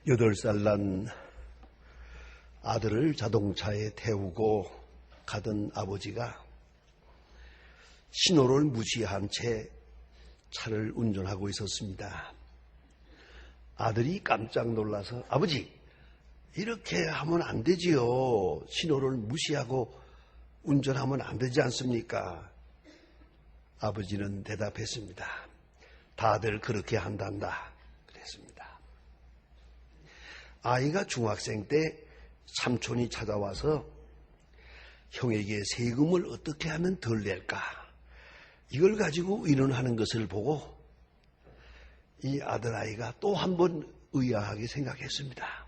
8살 난 아들을 자동차에 태우고 가던 아버지가 신호를 무시한 채 차를 운전하고 있었습니다. 아들이 깜짝 놀라서 아버지, 이렇게 하면 안 되지요. 신호를 무시하고 운전하면 안 되지 않습니까? 아버지는 대답했습니다. 다들 그렇게 한단다. 그랬습니다. 아이가 중학생 때 삼촌이 찾아와서 형에게 세금을 어떻게 하면 덜 낼까? 이걸 가지고 의논하는 것을 보고 이 아들아이가 또 한 번 의아하게 생각했습니다.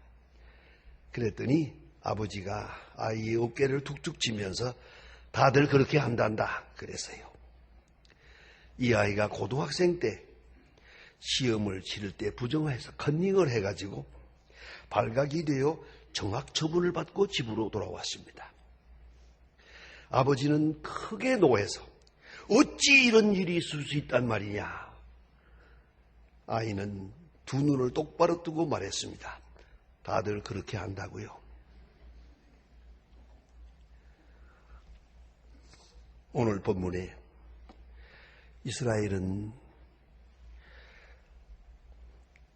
그랬더니 아버지가 아이의 어깨를 툭툭 치면서 다들 그렇게 한단다 그랬어요. 이 아이가 고등학생 때 시험을 치를 때 부정해서 컨닝을 해가지고 발각이 되어 정학 처분을 받고 집으로 돌아왔습니다. 아버지는 크게 노해서 어찌 이런 일이 있을 수 있단 말이냐. 아이는 두 눈을 똑바로 뜨고 말했습니다. 다들 그렇게 한다고요. 오늘 본문에 이스라엘은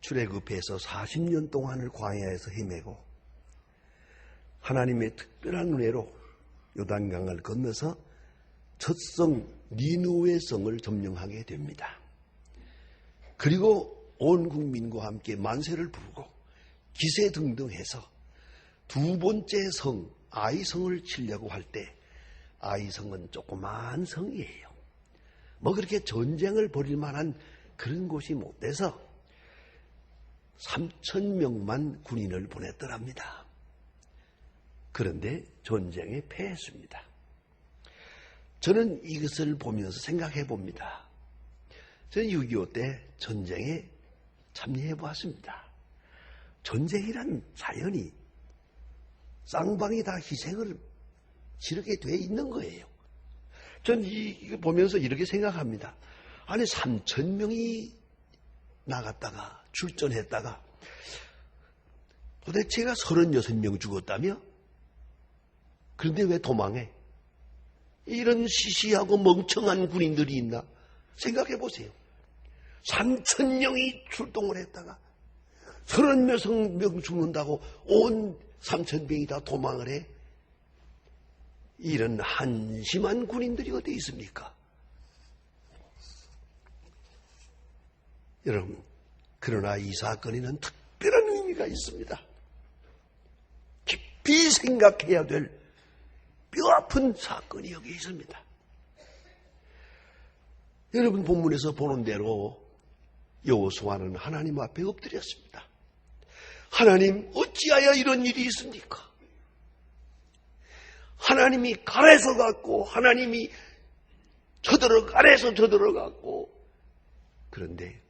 출애굽해서 40년 동안을 광야에서 헤매고 하나님의 특별한 은혜로 요단강을 건너서 첫 성 니느웨 성을 점령하게 됩니다. 그리고 온 국민과 함께 만세를 부르고 기세등등해서 두 번째 성 아이성을 치려고 할 때 아이성은 조그마한 성이에요. 뭐 그렇게 전쟁을 벌일 만한 그런 곳이 못 돼서 3,000명만 군인을 보냈더랍니다. 그런데 전쟁에 패했습니다. 저는 이것을 보면서 생각해 봅니다. 저는 6.25 때 전쟁에 참여해 보았습니다. 전쟁이란 자연이 쌍방이 다 희생을 치르게 돼 있는 거예요. 저는 이거 보면서 이렇게 생각합니다. 아니 3,000명이 나갔다가 출전했다가 도대체가 36명 죽었다며? 그런데 왜 도망해? 이런 시시하고 멍청한 군인들이 있나? 생각해 보세요. 3,000명이 출동을 했다가 36명 죽는다고 온 3,000명이 다 도망을 해? 이런 한심한 군인들이 어디 있습니까? 여러분, 그러나 이 사건에는 특별한 의미가 있습니다. 깊이 생각해야 될 뼈아픈 사건이 여기 있습니다. 여러분 본문에서 보는 대로 여호수아는 하나님 앞에 엎드렸습니다. 하나님, 어찌하여 이런 일이 있습니까? 하나님이 가래서 갔고 하나님이 아래서 저들어갔고 그런데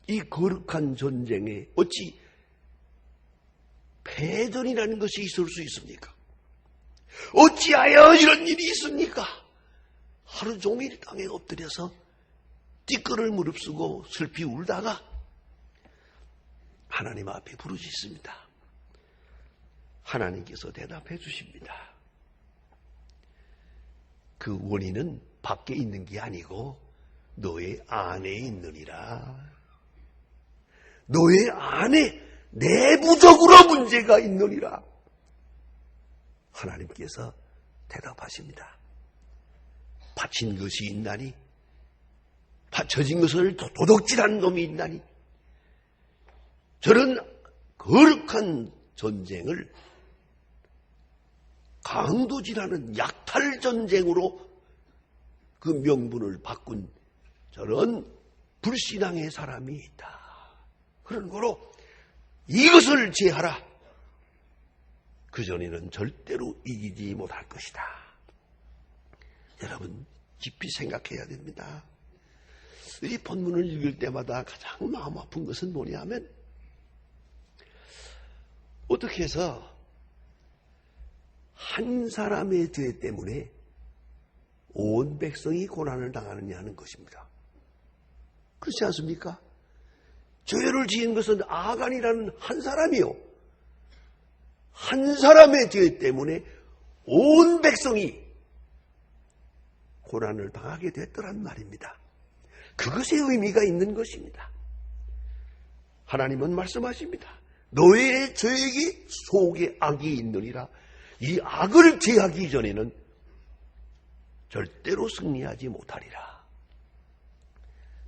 이 거룩한 전쟁에 어찌 패전이라는 것이 있을 수 있습니까? 어찌하여 이런 일이 있습니까? 하루 종일 땅에 엎드려서 띠끌을 무릅쓰고 슬피 울다가 하나님 앞에 부르짖습니다. 하나님께서 대답해 주십니다. 그 원인은 밖에 있는 게 아니고 너의 안에 있느니라. 너의 안에 내부적으로 문제가 있느니라. 하나님께서 대답하십니다. 바친 것이 있나니, 바쳐진 것을 도둑질한 놈이 있나니, 저런 거룩한 전쟁을 강도질하는 약탈전쟁으로 그 명분을 바꾼 저런 불신앙의 사람이 있다. 그런 거로 이것을 제하라. 그전에는 절대로 이기지 못할 것이다. 여러분 깊이 생각해야 됩니다. 이 본문을 읽을 때마다 가장 마음 아픈 것은 뭐냐면 어떻게 해서 한 사람의 죄 때문에 온 백성이 고난을 당하느냐 하는 것입니다. 그렇지 않습니까? 죄를 지은 것은 아간이라는 한 사람이요. 한 사람의 죄 때문에 온 백성이 고난을 당하게 됐더란 말입니다. 그것의 의미가 있는 것입니다. 하나님은 말씀하십니다. 너의 죄악이 속에 악이 있느니라. 이 악을 제하기 전에는 절대로 승리하지 못하리라.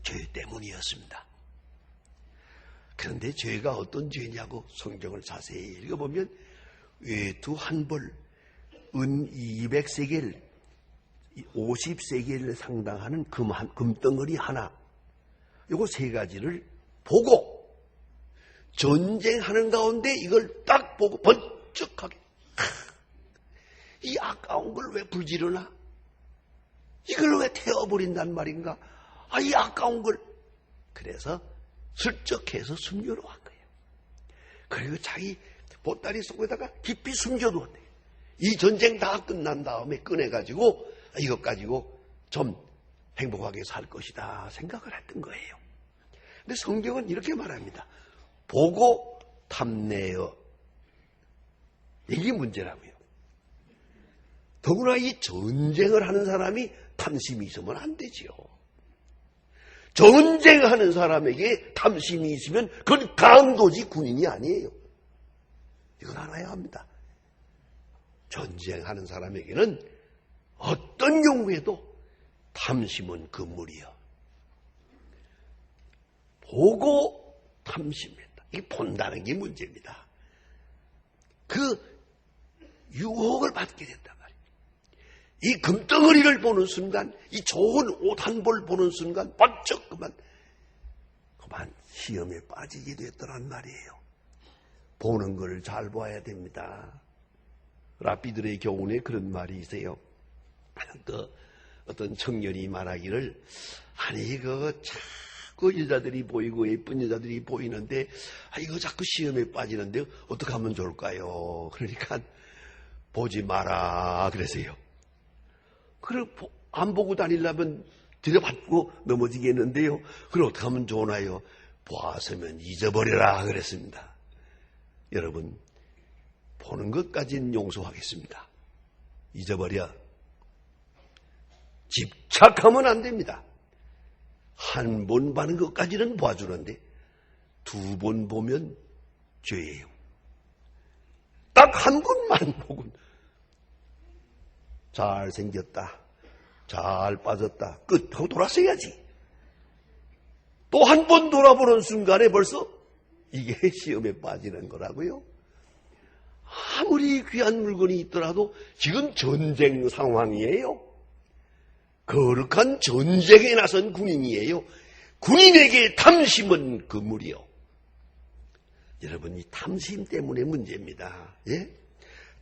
죄 때문이었습니다. 그런데 죄가 어떤 죄냐고 성경을 자세히 읽어보면 외투 한 벌, 은 200세겔, 50세겔 상당하는 금덩어리 하나, 요거 세 가지를 보고 전쟁하는 가운데 이걸 딱 보고 번쩍하게, 이 아까운 걸 왜 불지르나? 이걸 왜 태워버린단 말인가? 이 아까운 걸. 그래서 슬쩍해서 숨겨놓은 거예요. 그리고 자기 보따리 속에다가 깊이 숨겨두었대요. 이 전쟁 다 끝난 다음에 꺼내가지고 이것 가지고 좀 행복하게 살 것이다 생각을 했던 거예요. 근데 성경은 이렇게 말합니다. 보고 탐내어. 이게 문제라고요. 더구나 이 전쟁을 하는 사람이 탐심이 있으면 안 되지요. 전쟁하는 사람에게 탐심이 있으면 그건 강도지 군인이 아니에요. 이걸 알아야 합니다. 전쟁하는 사람에게는 어떤 경우에도 탐심은 금물이요. 보고 탐심했다. 이게 본다는 게 문제입니다. 그 유혹을 받게 된단 말이에요. 이 금덩어리를 보는 순간, 이 좋은 옷 한 벌 보는 순간 번쩍 그만 시험에 빠지게 됐더란 말이에요. 보는 걸 잘 봐야 됩니다. 랍비들의 교훈에 그런 말이 있어요. 어떤 청년이 말하기를, 아니 자꾸 여자들이 보이고 예쁜 여자들이 보이는데 이거 자꾸 시험에 빠지는데 어떻게 하면 좋을까요? 그러니까 보지 마라 그러세요. 그래 안 보고 다니려면 들여받고 넘어지겠는데요. 그럼 어떻게 하면 좋나요? 보았으면 잊어버려라 그랬습니다. 여러분, 보는 것까지는 용서하겠습니다. 잊어버려. 집착하면 안 됩니다. 한 번 보는 것까지는 봐주는데 두 번 보면 죄예요. 딱 한 번만 보고 잘생겼다, 잘 빠졌다, 끝 하고 돌아서야지. 또 한 번 돌아보는 순간에 벌써 이게 시험에 빠지는 거라고요. 아무리 귀한 물건이 있더라도 지금 전쟁 상황이에요. 거룩한 전쟁에 나선 군인이에요. 군인에게 탐심은 금물이요. 여러분, 이 탐심 때문에 문제입니다. 예?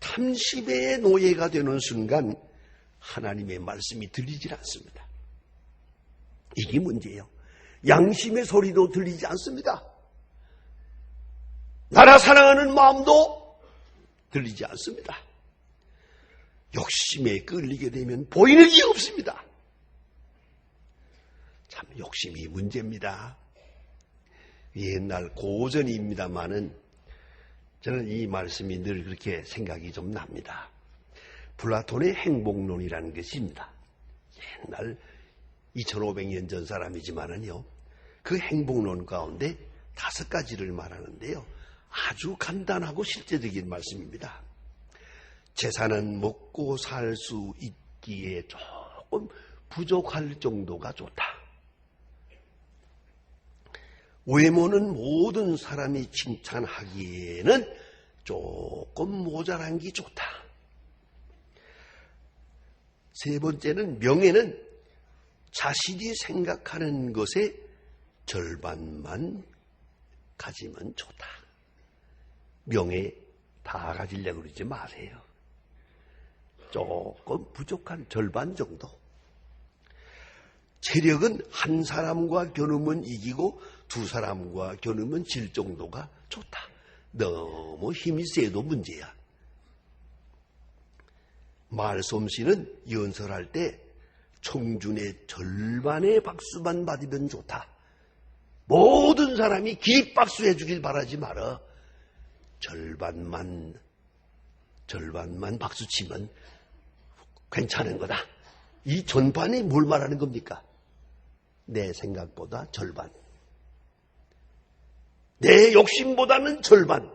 탐심의 노예가 되는 순간 하나님의 말씀이 들리질 않습니다. 이게 문제예요. 양심의 소리도 들리지 않습니다. 나라 사랑하는 마음도 들리지 않습니다. 욕심에 끌리게 되면 보이는 게 없습니다. 참 욕심이 문제입니다. 옛날 고전입니다마는 저는 이 말씀이 늘 그렇게 생각이 좀 납니다. 플라톤의 행복론이라는 것입니다. 옛날 2500년 전 사람이지만은요, 그 행복론 가운데 5가지를 말하는데요. 아주 간단하고 실제적인 말씀입니다. 재산은 먹고 살 수 있기에 조금 부족할 정도가 좋다. 외모는 모든 사람이 칭찬하기에는 조금 모자란 게 좋다. 세 번째는 명예는 자신이 생각하는 것의 절반만 가지면 좋다. 명예 다 가지려고 그러지 마세요. 조금 부족한 절반 정도. 체력은 한 사람과 겨누면 이기고 두 사람과 겨누면 질 정도가 좋다. 너무 힘이 세도 문제야. 말솜씨는 연설할 때 청준의 절반의 박수만 받으면 좋다. 모든 사람이 기립박수해 주길 바라지 마라. 절반만 박수치면 괜찮은 거다. 이 전반이 뭘 말하는 겁니까? 내 생각보다 절반. 내 욕심보다는 절반.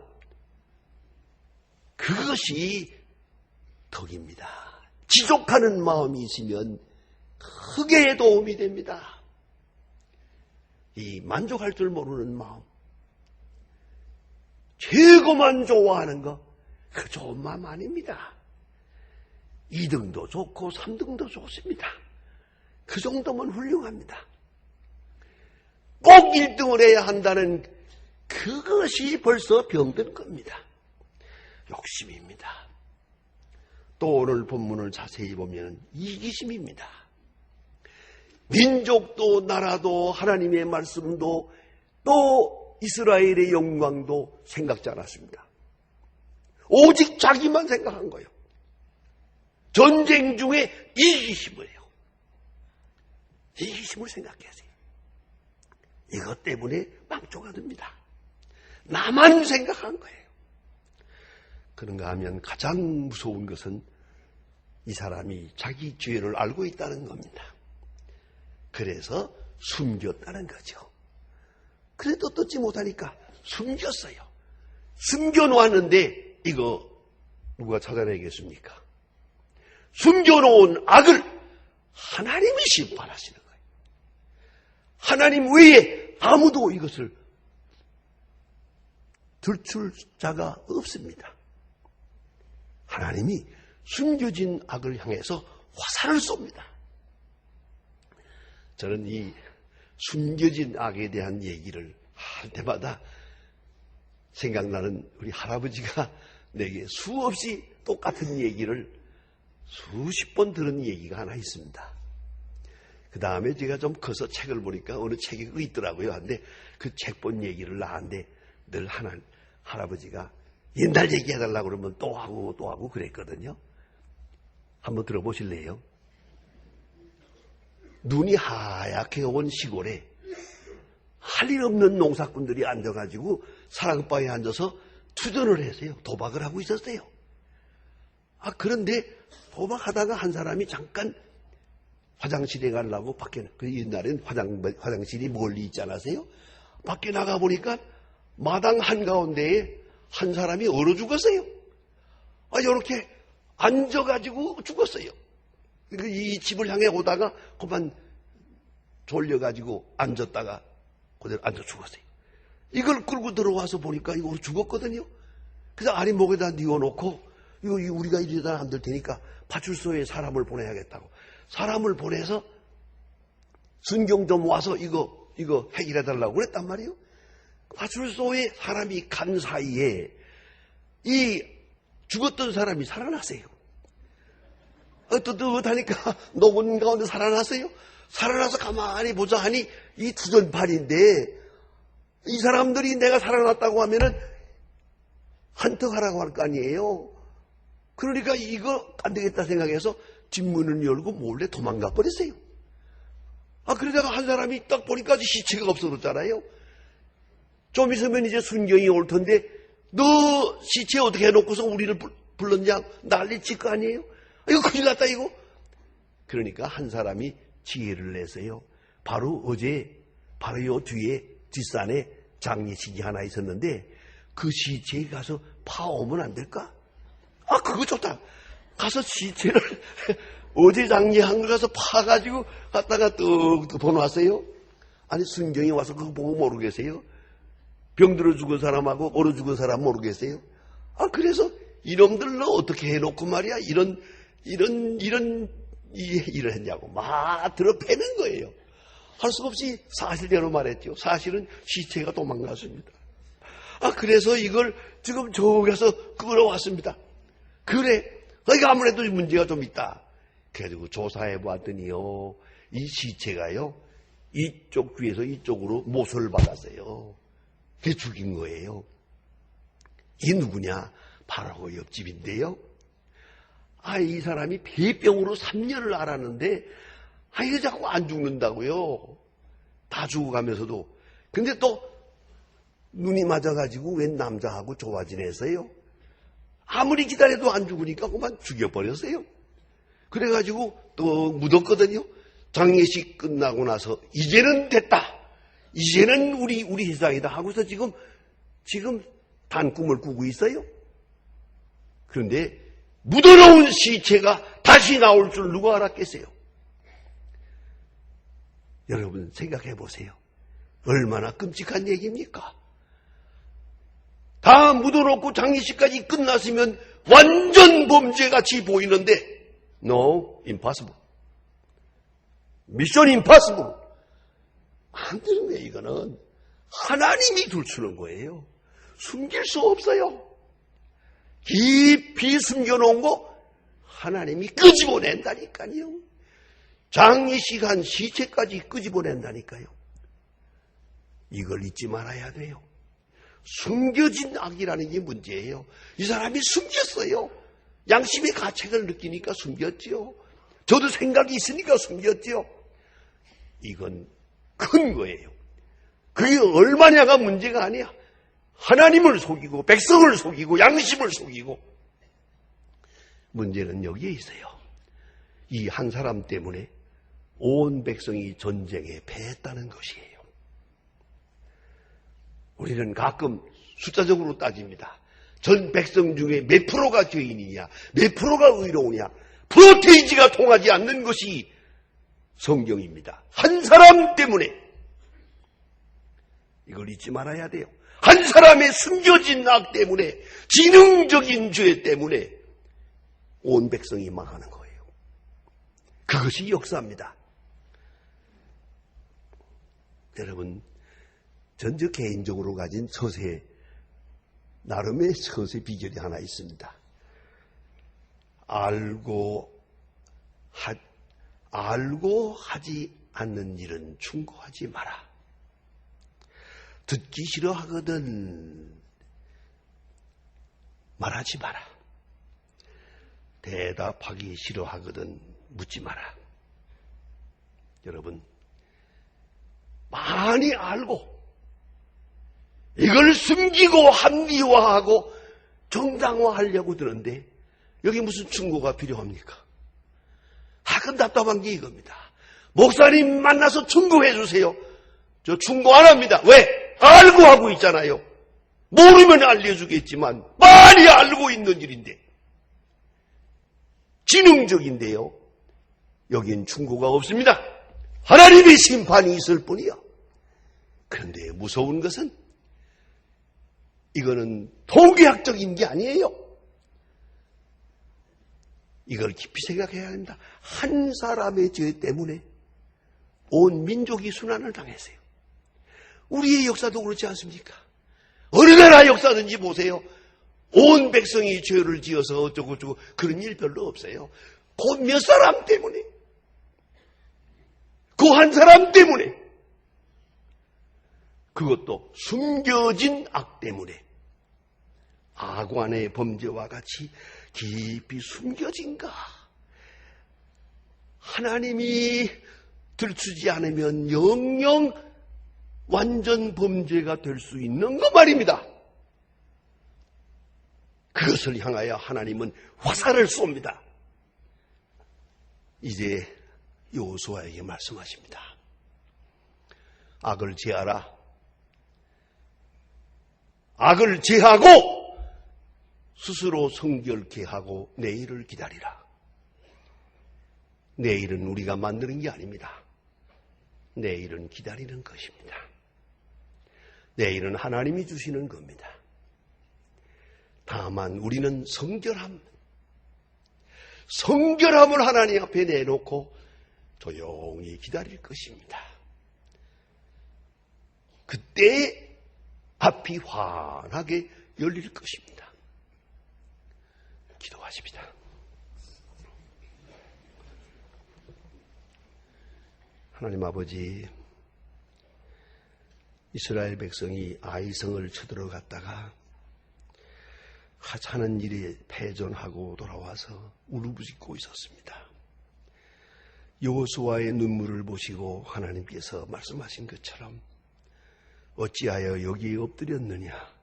그것이 덕입니다. 지족하는 마음이 있으면 크게 도움이 됩니다. 이 만족할 줄 모르는 마음, 최고만 좋아하는 거, 그 좋은 마음 아닙니다. 2등도 좋고 3등도 좋습니다. 그 정도면 훌륭합니다. 꼭 1등을 해야 한다는 그것이 벌써 병든 겁니다. 욕심입니다. 또 오늘 본문을 자세히 보면 이기심입니다. 민족도 나라도 하나님의 말씀도 또 이스라엘의 영광도 생각지 않았습니다. 오직 자기만 생각한 거예요. 전쟁 중에 이기심이에요. 이기심을 생각하세요. 이것 때문에 망조가 됩니다. 나만 생각한 거예요. 그런가 하면 가장 무서운 것은 이 사람이 자기 죄를 알고 있다는 겁니다. 그래서 숨겼다는 거죠. 그래도 뜯지 못하니까 숨겼어요. 숨겨놓았는데 이거 누가 찾아내겠습니까? 숨겨놓은 악을 하나님이 심판하시는 거예요. 하나님 외에 아무도 이것을 들출 자가 없습니다. 하나님이 숨겨진 악을 향해서 화살을 쏩니다. 저는 이 숨겨진 악에 대한 얘기를 할 때마다 생각나는 우리 할아버지가 내게 수없이 똑같은 얘기를 수십 번 들은 얘기가 하나 있습니다. 그 다음에 제가 좀 커서 책을 보니까 어느 책이 있더라고요. 근데 그 책 본 얘기를 나한테 늘 할아버지가 옛날 얘기해달라고 그러면 또 하고 그랬거든요. 한번 들어보실래요? 눈이 하얗게 온 시골에 할 일 없는 농사꾼들이 앉아가지고 사랑바에 앉아서 투전을 했어요. 도박을 하고 있었어요. 그런데 도박하다가 한 사람이 잠깐 화장실에 가려고 밖에, 옛날엔 화장실이 멀리 있지 않았어요? 밖에 나가보니까 마당 한가운데에 한 사람이 얼어 죽었어요. 이렇게 앉아가지고 죽었어요. 이 집을 향해 오다가 그만 졸려가지고 앉았다가 그대로 앉아 죽었어요. 이걸 끌고 들어와서 보니까 이거 죽었거든요. 그래서 아랫목에다 뉘어놓고 이거 우리가 이러다 안 될 테니까 파출소에 사람을 보내야겠다고 사람을 보내서 순경 좀 와서 이거 해결해달라고 그랬단 말이에요. 파출소에 사람이 간 사이에 이 죽었던 사람이 살아났어요. 뜨뜻하니까 녹은 가운데 살아났어요. 살아나서 가만히 보자 하니 이 투전팔인데 이 사람들이 내가 살아났다고 하면은 한턱하라고 할 거 아니에요. 그러니까 이거 안 되겠다 생각해서 뒷문을 열고 몰래 도망가 버렸어요. 그러다가 한 사람이 딱 보니까 시체가 없어졌잖아요. 좀 있으면 이제 순경이 올 텐데 너 시체 어떻게 해놓고서 우리를 불렀냐 난리 칠 거 아니에요. 이거 큰일 났다 이거. 그러니까 한 사람이 지혜를 내서요. 바로 요 뒤에 뒷산에 장례식이 하나 있었는데 그 시체에 가서 파오면 안 될까? 그거 좋다. 가서 시체를 어제 장례한 거 가서 파가지고 갖다가 뚝 보내왔어요. 아니 순경이 와서 그거 보고 모르겠어요? 병들어 죽은 사람하고 얼어 죽은 사람 모르겠어요? 그래서 이놈들로 어떻게 해놓고 말이야 이런 일을 했냐고 막 들어 패는 거예요. 할 수 없이 사실대로 말했죠. 사실은 시체가 도망갔습니다. 그래서 이걸 지금 저기서 끌어왔습니다. 그래, 그러니까 아무래도 문제가 좀 있다. 그래가지고 조사해 보았더니요, 이 시체가요, 이쪽 귀에서 이쪽으로 못을 받았어요. 그게 죽인 거예요. 이 누구냐? 바로 그 옆집인데요. 이 사람이 폐병으로 3년을 앓았는데, 이거 자꾸 안 죽는다고요. 다 죽어가면서도. 근데 또 눈이 맞아가지고 웬 남자하고 좋아 지냈어요. 아무리 기다려도 안 죽으니까 그만 죽여버렸어요. 그래가지고 또 묻었거든요. 장례식 끝나고 나서 이제는 됐다. 이제는 우리 세상이다 하고서 지금 단꿈을 꾸고 있어요. 그런데 묻어놓은 시체가 다시 나올 줄 누가 알았겠어요? 여러분 생각해 보세요. 얼마나 끔찍한 얘기입니까? 다 묻어놓고 장례식까지 끝났으면 완전 범죄같이 보이는데 No, impossible. Mission impossible. 안 되는 거예요. 이거는 하나님이 둘추는 거예요. 숨길 수 없어요. 깊이 숨겨놓은 거 하나님이 끄집어낸다니까요. 장례식 한 시체까지 끄집어낸다니까요. 이걸 잊지 말아야 돼요. 숨겨진 악이라는 게 문제예요. 이 사람이 숨겼어요. 양심의 가책을 느끼니까 숨겼지요. 저도 생각이 있으니까 숨겼지요. 이건 큰 거예요. 그게 얼마냐가 문제가 아니야. 하나님을 속이고 백성을 속이고 양심을 속이고. 문제는 여기에 있어요. 이 한 사람 때문에 온 백성이 전쟁에 패했다는 것이에요. 우리는 가끔 숫자적으로 따집니다. 전 백성 중에 몇 프로가 죄인이냐, 몇 프로가 의로우냐, 프로테이지가 통하지 않는 것이 성경입니다. 한 사람 때문에 이걸 잊지 말아야 돼요. 한 사람의 숨겨진 악 때문에, 지능적인 죄 때문에 온 백성이 망하는 거예요. 그것이 역사입니다. 여러분, 전 개인적으로 가진 서세, 나름의 서세 비결이 하나 있습니다. 알고 하지 않는 일은 충고하지 마라. 듣기 싫어하거든 말하지 마라. 대답하기 싫어하거든 묻지 마라. 여러분, 많이 알고 이걸 숨기고 합리화하고 정당화하려고 드는데 여기 무슨 충고가 필요합니까? 가끔 답답한 게 이겁니다. 목사님 만나서 충고해 주세요. 저 충고 안 합니다. 왜? 알고 하고 있잖아요. 모르면 알려주겠지만 많이 알고 있는 일인데 지능적인데요. 여긴 충고가 없습니다. 하나님의 심판이 있을 뿐이요. 그런데 무서운 것은 이거는 통계학적인 게 아니에요. 이걸 깊이 생각해야 합니다. 한 사람의 죄 때문에 온 민족이 순환을 당했어요. 우리의 역사도 그렇지 않습니까? 어느 나라 역사든지 보세요. 온 백성이 죄를 지어서 어쩌고저쩌고 그런 일 별로 없어요. 그 몇 사람 때문에, 그 한 사람 때문에, 그것도 숨겨진 악 때문에 악관의 범죄와 같이 깊이 숨겨진가. 하나님이 들추지 않으면 영영 완전 범죄가 될 수 있는 것 말입니다. 그것을 향하여 하나님은 화살을 쏩니다. 이제 여호수아에게 말씀하십니다. 악을 제하라. 악을 제하고 스스로 성결케 하고 내일을 기다리라. 내일은 우리가 만드는 게 아닙니다. 내일은 기다리는 것입니다. 내일은 하나님이 주시는 겁니다. 다만 우리는 성결함을 하나님 앞에 내놓고 조용히 기다릴 것입니다. 그때 앞이 환하게 열릴 것입니다. 기도하십니다. 하나님 아버지, 이스라엘 백성이 아이성을 쳐들어갔다가 하찮은 일에 패전하고 돌아와서 울부짖고 있었습니다. 여호수아의 눈물을 보시고 하나님께서 말씀하신 것처럼 어찌하여 여기에 엎드렸느냐?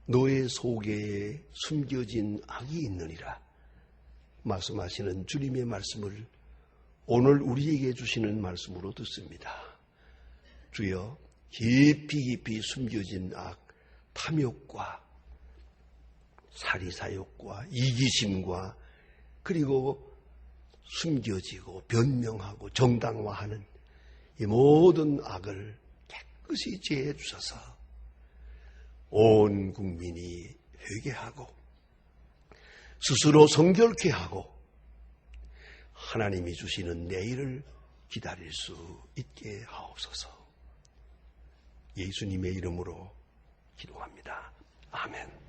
너의 속에 숨겨진 악이 있느니라 말씀하시는 주님의 말씀을 오늘 우리에게 주시는 말씀으로 듣습니다. 주여, 깊이 숨겨진 악, 탐욕과 사리사욕과 이기심과 그리고 숨겨지고 변명하고 정당화하는 이 모든 악을 깨끗이 제해 주셔서 온 국민이 회개하고 스스로 성결케 하고 하나님이 주시는 내일을 기다릴 수 있게 하옵소서. 예수님의 이름으로 기도합니다. 아멘.